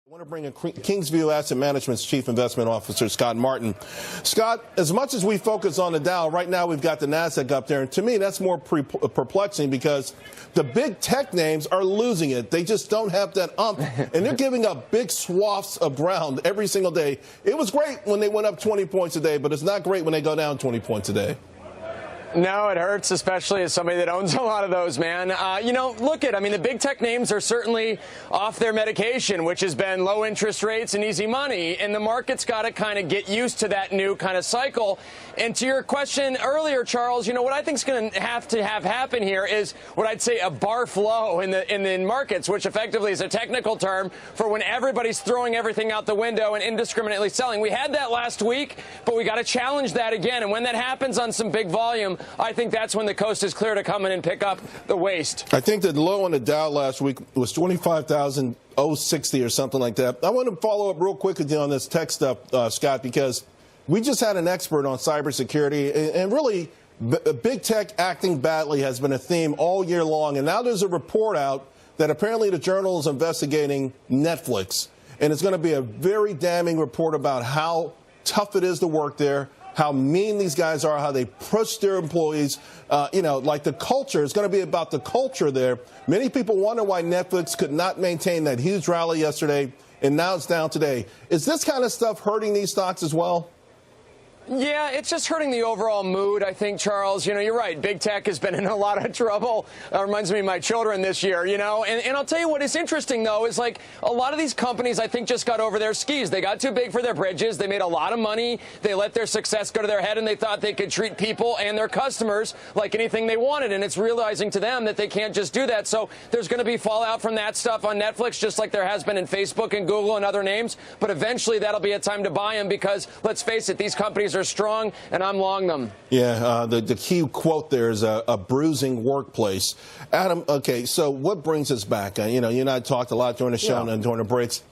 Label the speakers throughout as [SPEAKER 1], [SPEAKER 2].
[SPEAKER 1] I want to bring in Kingsview Asset Management's Chief Investment Officer, Scott Martin. Scott, as much as we focus on the Dow, right now we've got the NASDAQ up there. And to me, that's more perplexing because the big tech names are losing it. They just don't have that umph, and they're giving up big swaths of ground every single day. It was great when they went up 20 points a day, but it's not great when they go down 20 points a day.
[SPEAKER 2] No, it hurts, especially as somebody that owns a lot of those, man. The big tech names are certainly off their medication, which has been low interest rates and easy money. And the market's got to kind of get used to that new kind of cycle. And to your question earlier, Charles, what I think is going to have happen here is what I'd say a barf low in the markets, which effectively is a technical term for when everybody's throwing everything out the window and indiscriminately selling. We had that last week, but we got to challenge that again. And when that happens on some big volume, I think that's when the coast is clear to come in and pick up the waste.
[SPEAKER 1] I think the low on the Dow last week was 25,060 or something like that. I want to follow up real quick with you on this tech stuff, Scott, because we just had an expert on cybersecurity, and really big tech acting badly has been a theme all year long. And now there's a report out that apparently the Journal is investigating Netflix. And it's going to be a very damning report about how tough it is to work there, how mean these guys are, how they push their employees. Like the culture. It's going to be about the culture there. Many people wonder why Netflix could not maintain that huge rally yesterday, and now it's down today. Is this kind of stuff hurting these stocks as well?
[SPEAKER 2] Yeah, it's just hurting the overall mood, I think, Charles. You're right. Big tech has been in a lot of trouble. Reminds me of my children this year, And I'll tell you what is interesting, though, is like a lot of these companies, I think, just got over their skis. They got too big for their bridges. They made a lot of money. They let their success go to their head, and they thought they could treat people and their customers like anything they wanted. And it's realizing to them that they can't just do that. So there's going to be fallout from that stuff on Netflix, just like there has been in Facebook and Google and other names. But eventually that'll be a time to buy them because, let's face it, these companies are strong, and I'm long them.
[SPEAKER 1] Yeah, the key quote there is a bruising workplace. Adam, okay, so what brings us back? You and I talked a lot during the show and during the breaks.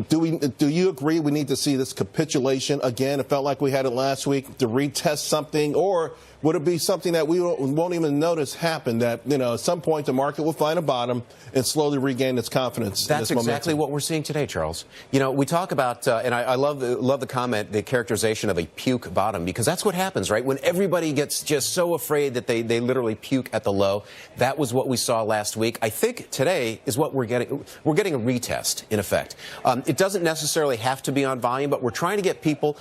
[SPEAKER 1] Do you agree we need to see this capitulation again? It felt like we had it last week to retest something, or would it be something that we won't even notice happen, that, at some point the market will find a bottom and slowly regain its confidence?
[SPEAKER 3] That's exactly what we're seeing today, Charles. We talk about, and I love the comment, the characterization of a puke bottom, because that's what happens, right? When everybody gets just so afraid that they literally puke at the low. That was what we saw last week. I think today is what we're getting. We're getting a retest, in effect. It doesn't necessarily have to be on volume, but we're trying to get people,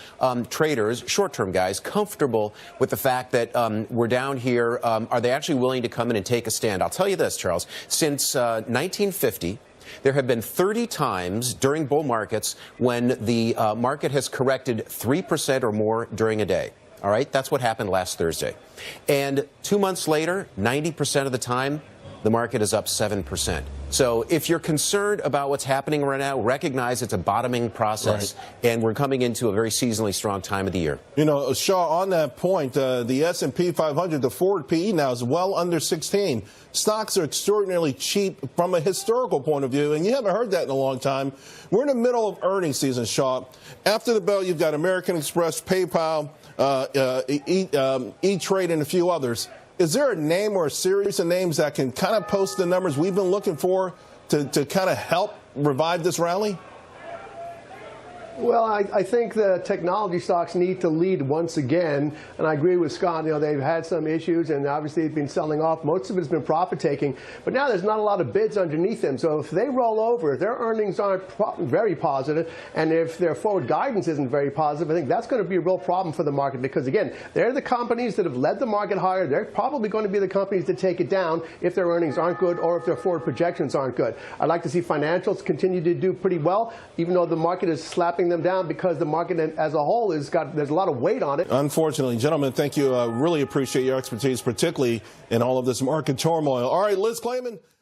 [SPEAKER 3] traders, short-term guys, comfortable with the fact that we're down here. Are they actually willing to come in and take a stand? I'll tell you this, Charles. Since 1950, there have been 30 times during bull markets when the market has corrected 3% or more during a day. All right? That's what happened last Thursday. And 2 months later, 90% of the time, the market is up 7%. So if you're concerned about what's happening right now, recognize it's a bottoming process, and we're coming into a very seasonally strong time of the year.
[SPEAKER 1] Shaw, on that point, the S&P 500, the forward PE now is well under 16. Stocks are extraordinarily cheap from a historical point of view, and you haven't heard that in a long time. We're in the middle of earnings season, Shaw. After the bell, you've got American Express, PayPal, E-Trade, and a few others. Is there a name or a series of names that can kind of post the numbers we've been looking for to kind of help revive this rally?
[SPEAKER 4] Well, I think the technology stocks need to lead once again, and I agree with Scott. They've had some issues, and obviously they've been selling off. Most of it has been profit-taking, but now there's not a lot of bids underneath them. So if they roll over, if their earnings aren't very positive, and if their forward guidance isn't very positive, I think that's going to be a real problem for the market because, again, they're the companies that have led the market higher. They're probably going to be the companies that take it down if their earnings aren't good or if their forward projections aren't good. I'd like to see financials continue to do pretty well, even though the market is slapping them down because the market as a whole there's a lot of weight on it.
[SPEAKER 1] Unfortunately, gentlemen, thank you. I really appreciate your expertise, particularly in all of this market turmoil. All right, Liz Clayman.